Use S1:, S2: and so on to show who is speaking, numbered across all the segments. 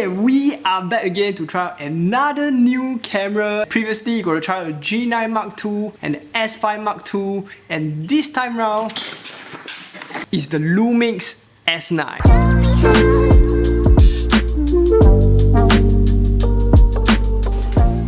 S1: Okay, we are back again to try out another new camera. Previously, you got to try out a G9 Mark II and the S5 Mark II, and this time round is the Lumix S9.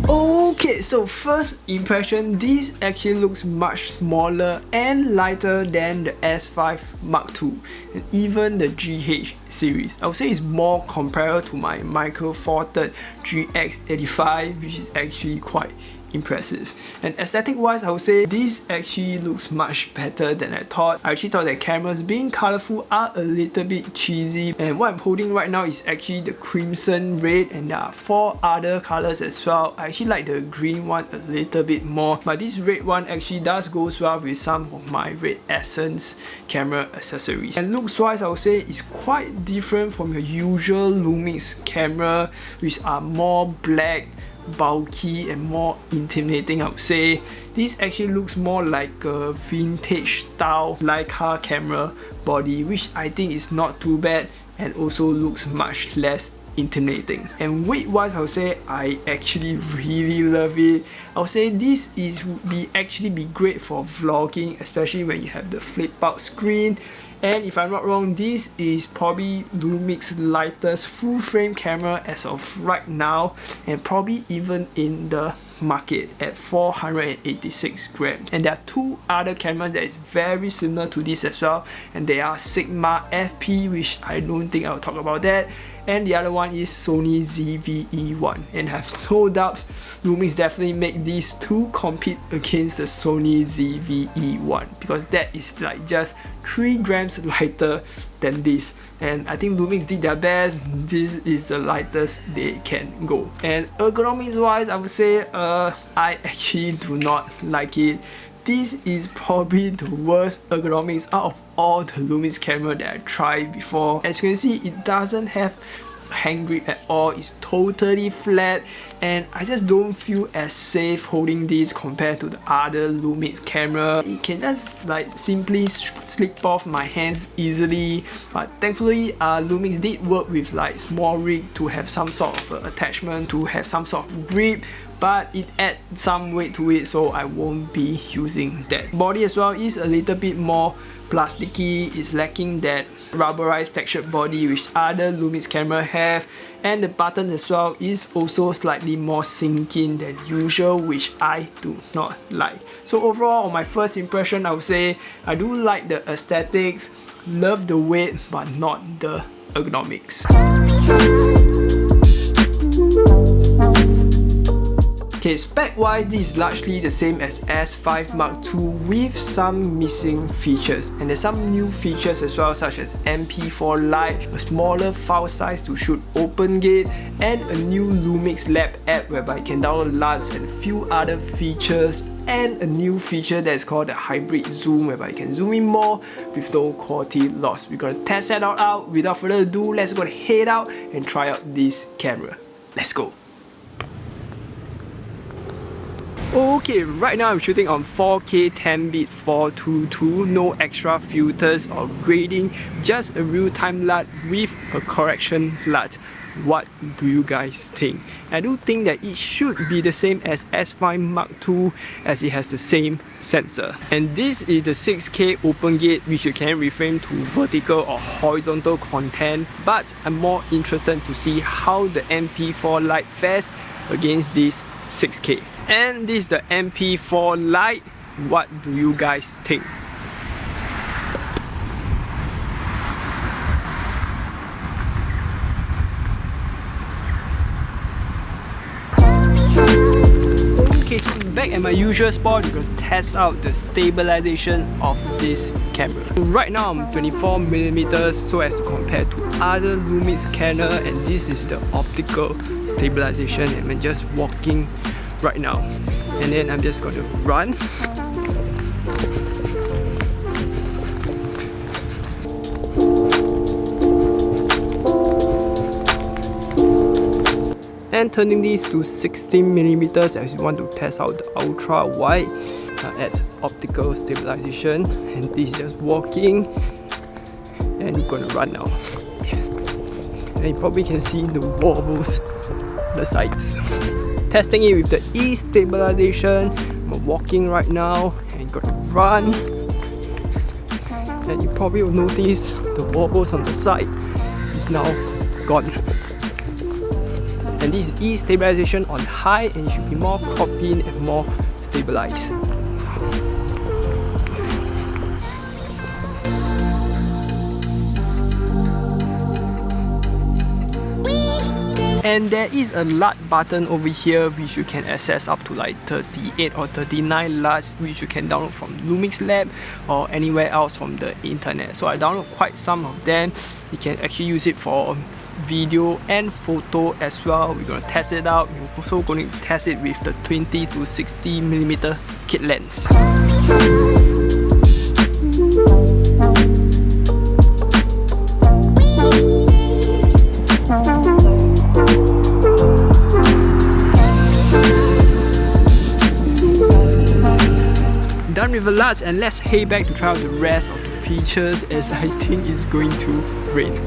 S1: Okay, so first impression, this actually looks much smaller and lighter than the S5 Mark II and even the GH series. I would say it's more comparable to my Micro Four Third GX85, which is actually quite impressive. And aesthetic wise, I would say this actually looks much better than I thought. I actually thought that cameras being colorful are a little bit cheesy, and what I'm holding right now is actually the crimson red, and there are 4 other colors as well. I actually like the green one a little bit more, but this red one actually does go well with some of my Red Essence camera accessories. And looks wise, I would say it's quite different from your usual Lumix camera, which are more black, bulky and more intimidating. I would say this actually looks more like a vintage style Leica camera body, which I think is not too bad and also looks much less intimidating. And weight wise, I would say I actually really love it. I would say this would actually be great for vlogging, especially when you have the flip out screen. And if I'm not wrong, this is probably Lumix's lightest full frame camera as of right now, and probably even in the market at 486 grams. And there are 2 other cameras that is very similar to this as well, and they are Sigma FP, which I don't think I'll talk about that, and the other one is Sony ZV-E1. And I have no doubts Lumix definitely make these 2 compete against the Sony ZV-E1, because that is like just 3 grams lighter than this. And I think Lumix did their best. This is the lightest they can go. And ergonomics wise, I would say I actually do not like it. This is probably the worst ergonomics out of all the Lumix camera that I tried before. As you can see, it doesn't have hand grip at all. It's totally flat, and I just don't feel as safe holding this compared to the other Lumix camera. It can just like simply slip off my hands easily, but thankfully Lumix did work with like small rig to have some sort of attachment to have some sort of grip, but it adds some weight to it, so I won't be using that. Body as well is a little bit more plasticky. It's lacking that rubberized textured body which other Lumix camera have, and the buttons as well is also slightly more sink in than usual, which I do not like. So overall, on my first impression, I would say I do like the aesthetics, love the weight, but not the ergonomics. Okay, spec-wise, this is largely the same as S5 Mark II with some missing features, and there's some new features as well, such as MP4 Lite, a smaller file size to shoot open gate, and a new Lumix Lab app whereby you can download LUTs and a few other features, and a new feature that is called the hybrid zoom whereby you can zoom in more with no quality loss. We're gonna test that out. Without further ado, let's go head out and try out this camera. Let's go. Okay, right now I'm shooting on 4K 10-bit 422, no extra filters or grading, just a real-time LUT with a correction LUT. What do you guys think? I do think that it should be the same as S5 Mark II, as it has the same sensor. And this is the 6K open gate, which you can reframe to vertical or horizontal content, but I'm more interested to see how the MP4 Lite fares against this 6K. And this is the MP4 Lite. What do you guys think? Okay, back at my usual spot, we're going to test out the stabilization of this camera. Right now I'm 24mm so as to compare to other Lumix camera, and this is the optical stabilization, and I'm just walking right now, and then I'm just going to run. And turning these to 16mm as you want to test out the ultra wide at optical stabilization. And this is just walking, and you're gonna run now. and you probably can see the wobbles on the sides. Testing it with the Stabilization. I'm walking right now and gonna run, and you probably will notice the wobbles on the side is now gone. And this is Stabilization on high, and it should be more cropped in and more stabilized. And there is a LUT button over here which you can access up to like 38 or 39 LUTs, which you can download from Lumix Lab or anywhere else from the internet. So I downloaded quite some of them. You can actually use it for video and photo as well. We're going to test it out. We're also going to test it with the 20 to 60mm kit lens. Done with the LUTs, and let's head back to try out the rest of the features, as I think it's going to rain.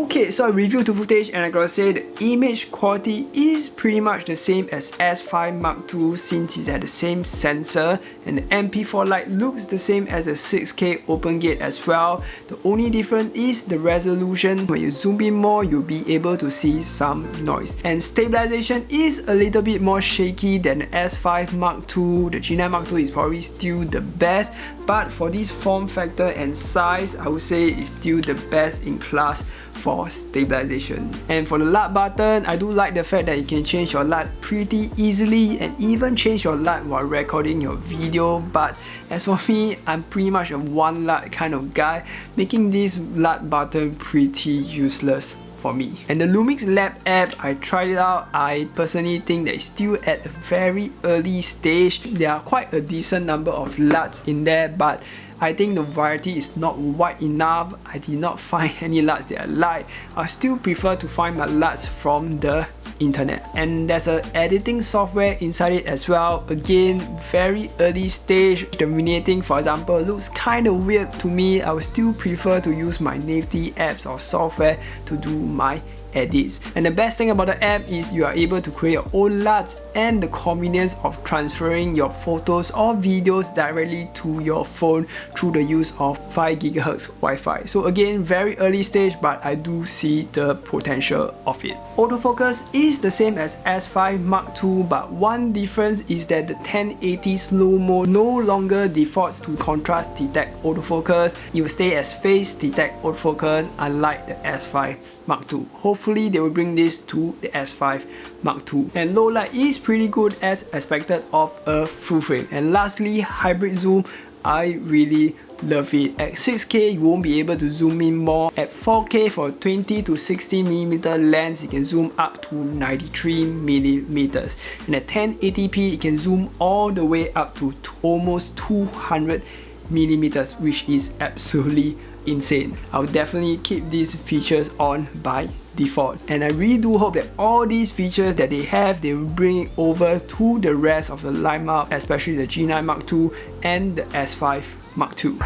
S1: Okay, so I reviewed the footage and I gotta say the image quality is pretty much the same as S5 Mark II, since it's at the same sensor, and the MP4 light looks the same as the 6K open gate as well. The only difference is the resolution. When you zoom in more, you'll be able to see some noise. And stabilization is a little bit more shaky than the S5 Mark II. The G9 Mark II is probably still the best, but for this form factor and size, I would say it's still the best in class for stabilization. And for the LUT button, I do like the fact that you can change your LUT pretty easily and even change your LUT while recording your video. But as for me, I'm pretty much a one LUT kind of guy, making this LUT button pretty useless for me. And the Lumix Lab app, I tried it out. I personally think that it's still at a very early stage. There are quite a decent number of LUTs in there, but I think the variety is not wide enough. I did not find any LUTs that I like. I still prefer to find my LUTs from the internet. And there's an editing software inside it as well. Again, very early stage. The miniating, for example, looks kind of weird to me. I would still prefer to use my native apps or software to do my edits. And the best thing about the app is you are able to create your own LUTs, and the convenience of transferring your photos or videos directly to your phone through the use of 5 GHz Wi-Fi. So again, very early stage, but I do see the potential of it. Autofocus is the same as S5 Mark II, but one difference is that the 1080 slow-mo no longer defaults to contrast detect autofocus. It will stay as phase detect autofocus, unlike the S5 Mark II. Hopefully they will bring this to the S5 Mark II. And low light is pretty good as expected of a full frame. And lastly, hybrid zoom, I really love it. At 6K you won't be able to zoom in more. At 4K for 20 to 60mm lens, you can zoom up to 93mm. And at 1080p you can zoom all the way up to almost 200mm, which is absolutely insane. I'll definitely keep these features on by default, and I really do hope that all these features that they have, they will bring it over to the rest of the lineup, especially the G9 Mark II and the S5 Mark II.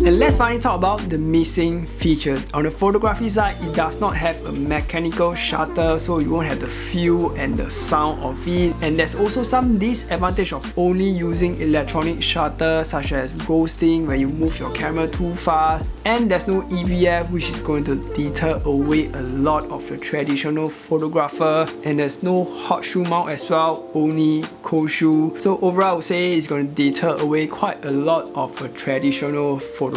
S1: And let's finally talk about the missing features. On the photography side, it does not have a mechanical shutter, so you won't have the feel and the sound of it. And there's also some disadvantage of only using electronic shutter, such as ghosting when you move your camera too fast. And there's no EVF, which is going to deter away a lot of the traditional photographer. And there's no hot shoe mount as well, only cold shoe. So overall, I would say it's going to deter away quite a lot of the traditional photographers.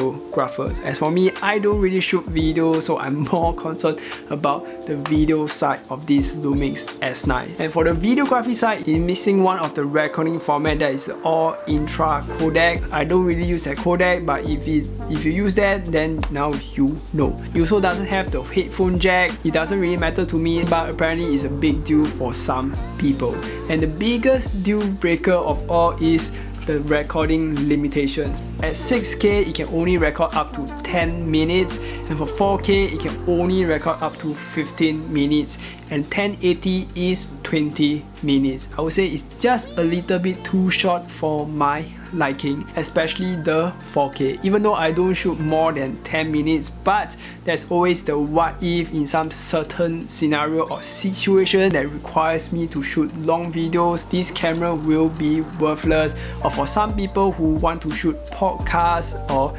S1: As for me, I don't really shoot video, so I'm more concerned about the video side of this Lumix S9. And for the videography side, it's missing one of the recording format that is all intra codec. I don't really use that codec, but if you use that, then now you know. It also doesn't have the headphone jack. It doesn't really matter to me, but apparently it's a big deal for some people. And the biggest deal breaker of all is the recording limitations. At 6K, it can only record up to 10 minutes, and for 4K, it can only record up to 15 minutes. and 1080 is 20 minutes. I would say it's just a little bit too short for my liking, especially the 4K. Even though I don't shoot more than 10 minutes, but there's always the what if in some certain scenario or situation that requires me to shoot long videos, this camera will be worthless. Or for some people who want to shoot podcasts or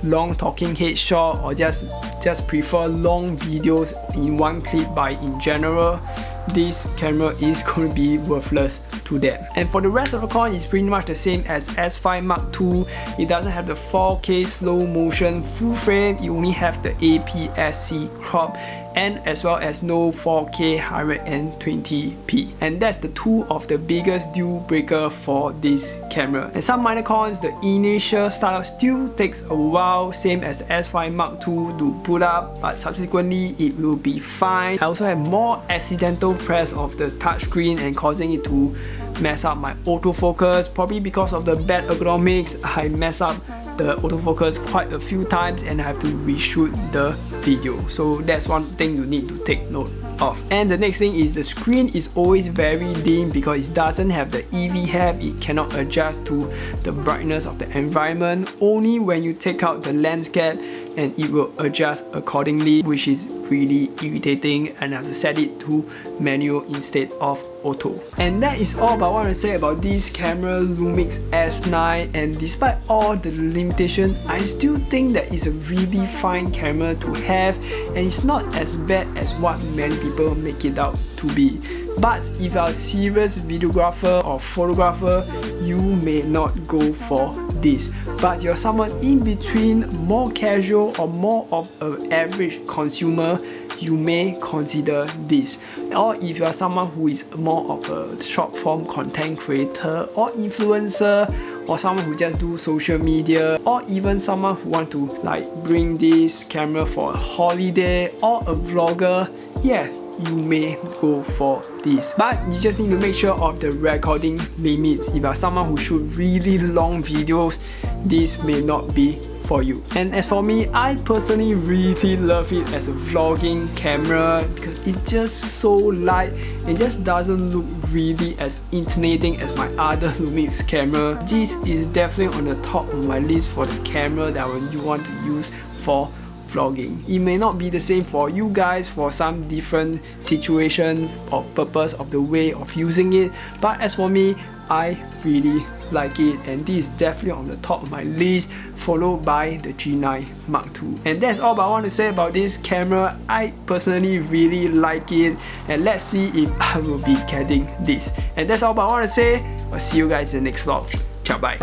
S1: long talking headshot, or just prefer long videos in one clip, but in general, this camera is going to be worthless to them. And for the rest of the coin, it's pretty much the same as S5 Mark II. It doesn't have the 4K slow motion full frame, you only have the APS-C crop, and as well as no 4K 120p. And that's the two of the biggest deal breaker for this camera. And some minor cons, the initial startup still takes a while, same as the S5 Mark II to boot up, but subsequently it will be fine. I also have more accidental press of the touchscreen and causing it to mess up my autofocus. Probably because of the bad ergonomics, I mess up the autofocus quite a few times and I have to reshoot the video. So that's one thing you need to take note of. And the next thing is the screen is always very dim because it doesn't have the EV hab. It cannot adjust to the brightness of the environment. Only when you take out the lens cap and it will adjust accordingly, which is really irritating, and I have to set it to manual instead of auto. And that is all about what I want to say about this camera, Lumix S9. And despite all the limitation, I still think that it's a really fine camera to have, and it's not as bad as what many people make it out to be. But if you're a serious videographer or photographer, you may not go for this. But you're someone in between, more casual or more of an average consumer, you may consider this. Or if you're someone who is more of a short form content creator or influencer, or someone who just do social media, or even someone who want to like bring this camera for a holiday, or a vlogger, yeah, you may go for this. But you just need to make sure of the recording limits. If you're someone who shoot really long videos, this may not be for you. And as for me, I personally really love it as a vlogging camera because it's just so light. It just doesn't look really as intimidating as my other Lumix camera. This is definitely on the top of my list for the camera that you want to use for vlogging. It may not be the same for you guys for some different situation or purpose of the way of using it, but as for me, I really like it, and this is definitely on the top of my list, followed by the G9 Mark II. And that's all I want to say about this camera. I personally really like it, and let's see if I will be getting this. And that's all I want to say. I'll see you guys in the next vlog. Ciao, bye.